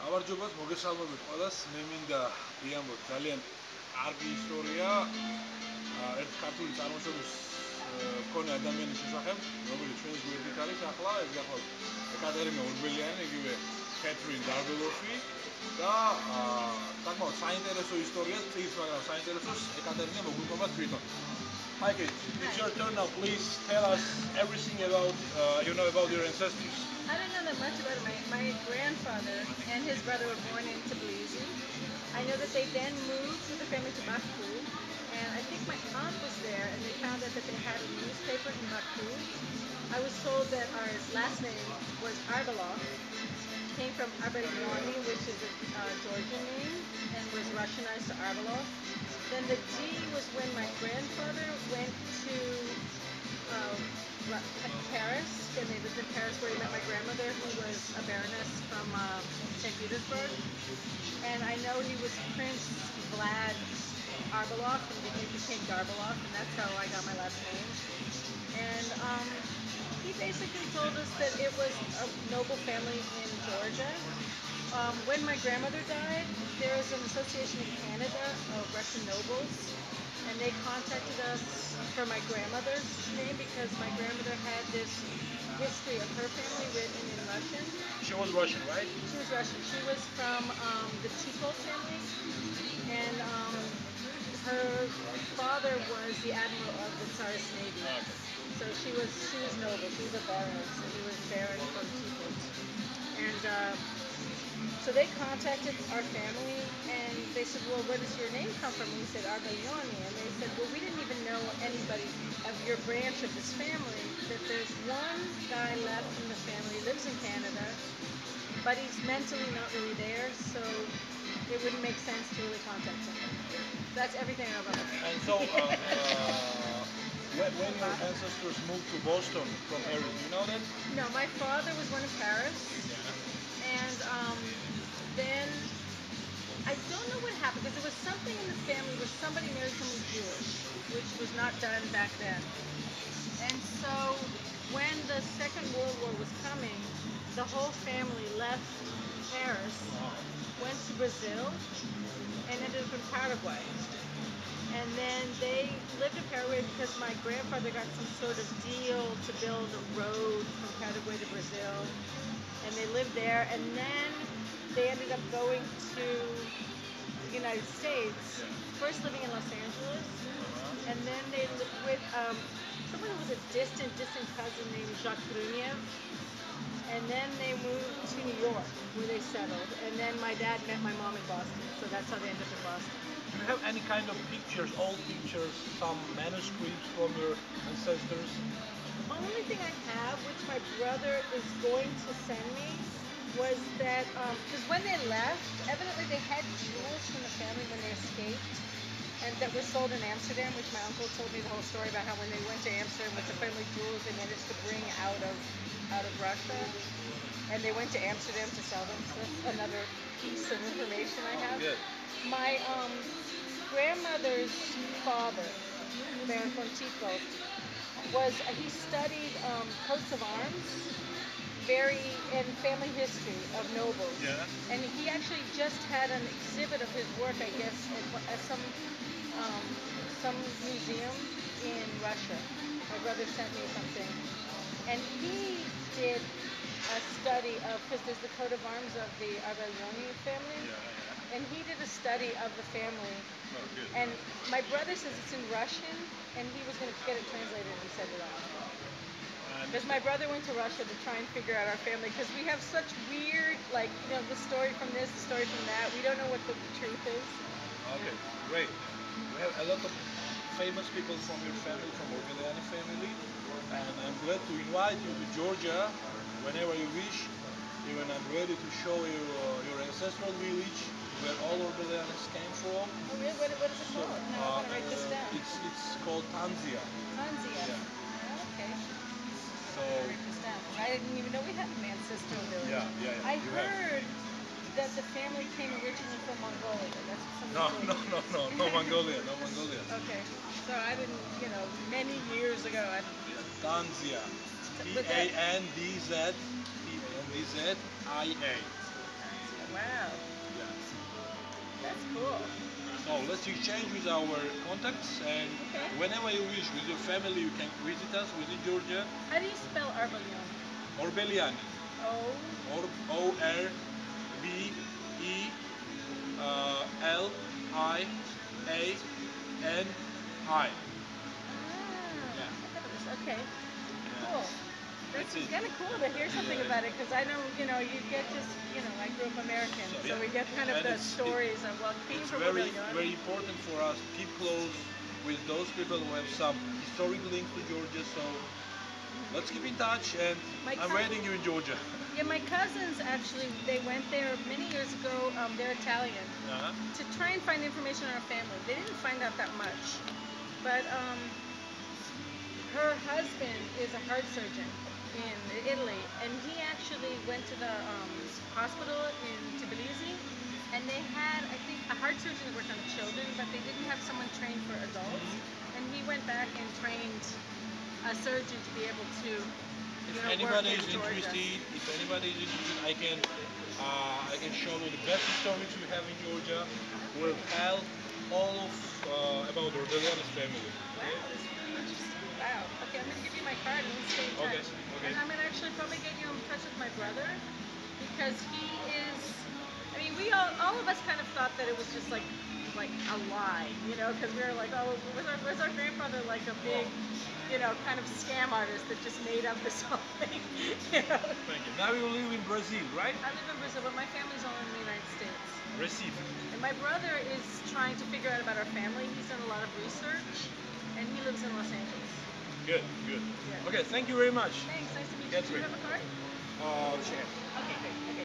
გამარჯობათ, მოგესალმებით ყველას. მე მინდა ვიამბოთ ძალიან კარგი ისტორია ერთ ქართული წარმოშობის მქონე ადამიანის შესახებ, რომელიც ჩვენს გვერდით არის ახლა. ეს გახლავთ ეკატერინე ორბელიანი, იგივე ქეთრინ დ'არბელოავი და საკმაოდ საინტერესო ისტორია წლის, მაგრამ საინტერესოს ეკატერინე მოგვიყვება თვითონ. Hi kids, it's your turn now. Please tell us everything about about your ancestors. I don't know that much about it. My grandfather and his brother were born in Tbilisi. I know that they then moved with the family to Baku, and I think my aunt was there, and they found out that they had a newspaper in Baku. I was told that our last name was Arbelov, came from Orbelიანი, which is a Georgian name, and was Russianized to Arbelov. Then the D was when my grandfather went to Paris, and they lived in Paris where he met my grandmother, who was a baroness from St. Petersburg. And I know he was Prince Vlad Arbelov, and he became Darbelov, and that's how I got my last name. And he basically told us that it was a noble family in Georgia. When my grandmother died, there is an association in Canada of Russian nobles, and they contacted us for my grandmother's name because my grandmother had this history of her family written in Russian. She was Russian, right? She was Russian. She was from the Tikol family, and her father was the admiral of the Tsarist Navy. So she was noble. She was a baroness, and he was baron from Tikol. And so they contacted our family, and they said, well, where does your name come from? And we said, Orbelიანი. And they said, well, we didn't even know anybody of your branch of this family, that there's one guy left in the family, lives in Canada, but he's mentally not really there, so it wouldn't make sense to really contact him. That's everything I know about him. And so, when your ancestors moved to Boston from Paris, do you know that? No, my father was born in Paris, and then I don't know what happened, because there was something in the family where somebody married someone Jewish, which was not done back then. And so when the Second World War was coming, the whole family left Paris, went to Brazil, and ended up in Paraguay. And then they lived in Paraguay because my grandfather got some sort of deal to build a road from Paraguay to Brazil. And they lived there, and then they ended up going to the United States, first living in Los Angeles, and then they lived with someone who was a distant cousin named Jacques Bruniev, and then they moved to New York, where they settled, and then my dad met my mom in Boston, so that's how they ended up in Boston. Do you have any kind of pictures, old pictures, some manuscripts from your ancestors? The only thing I have, which my brother is going to send me, was that, because when they left, evidently they had jewels from the family when they escaped, and that were sold in Amsterdam, which my uncle told me the whole story about how when they went to Amsterdam with the family jewels, they managed to bring out of Russia, and they went to Amsterdam to sell them. So that's another piece of information I have. Good. My grandmother's father, Baron von Tikol, he studied coats of arms, and family history of nobles. Yeah. And he actually just had an exhibit of his work, I guess, at some museum in Russia. My brother sent me something. And he did a study of, because there's the coat of arms of the Orbelიანი family. Yeah. And he did a study of the family. Oh, good. And my brother says it's in Russian, and he was going to get it translated and send it out. Because my brother went to Russia to try and figure out our family, because we have such weird, the story from this, the story from that. We don't know what the truth is. Okay, great. We have a lot of famous people from your family, from Orbelიანი family, and I'm glad to invite you to Georgia whenever you wish. Even I'm ready to show you your ancestral village, where all Orbelyanis came from. Oh, really? What is it called? Now I'm going to write this down. It's called Tanzia. Tanzia. Yeah. Oh, okay. So, Write this down. I didn't even know we had an ancestral village. Yeah. I heard that the family came originally from Mongolia. That's what somebody told me. No Mongolia, no Mongolia. Okay. So I didn't, many years ago. Tanzia. T-A-N-D-Z-I-A. wow. Yeah. That's cool. So let's exchange with our contacts, and Okay. whenever you wish with your family, you can visit us within Georgia. How do you spell Arbelion? Orbelიანი. Orbeliyani. Yeah. Okay. Cool. That's It's it. kind of cool to hear something about it because I know, you get just, I grew up American, so we get kind of And the it's- stories of, being It's from very, Orbeljani. very important for us to keep close with those people who have some historic links to Georgia. So let's keep in touch, and My I'm waiting you in Georgia. Yeah, my cousins actually, they went there many years ago. They're Italian. Uh-huh. To try and find information on our family. They didn't find out that much, but her husband is a heart surgeon in Italy, and he actually went to the hospital in Tbilisi, and they had, I think, a heart surgeon that worked on children, but they didn't have someone trained for adults, and he went back and trained a surgeon to be able to, If work anybody in is Georgia. interested, I can show you the best historics we have in Georgia. We'll tell all of about the Orbelyanis family. Wow, that's really interesting. Wow. Okay, I'm going to give you my card and we'll stay in Okay, touch. okay. And I'm going to actually probably get you in touch with my brother because he is, we all of us kind of thought that it was just like a lie, because we were like, oh, was our grandfather like a big, kind of scam artist that just made up this whole thing, Thank you. Now you live in Brazil, right? I live in Brazil, but my family's all in the United States. Recife. And my brother is trying to figure out about our family. He's done a lot of research, and he lives in Los Angeles. Good, good. Yeah. Okay, thank you very much. Thanks, nice to meet you. Do Catherine. you have a card? Share.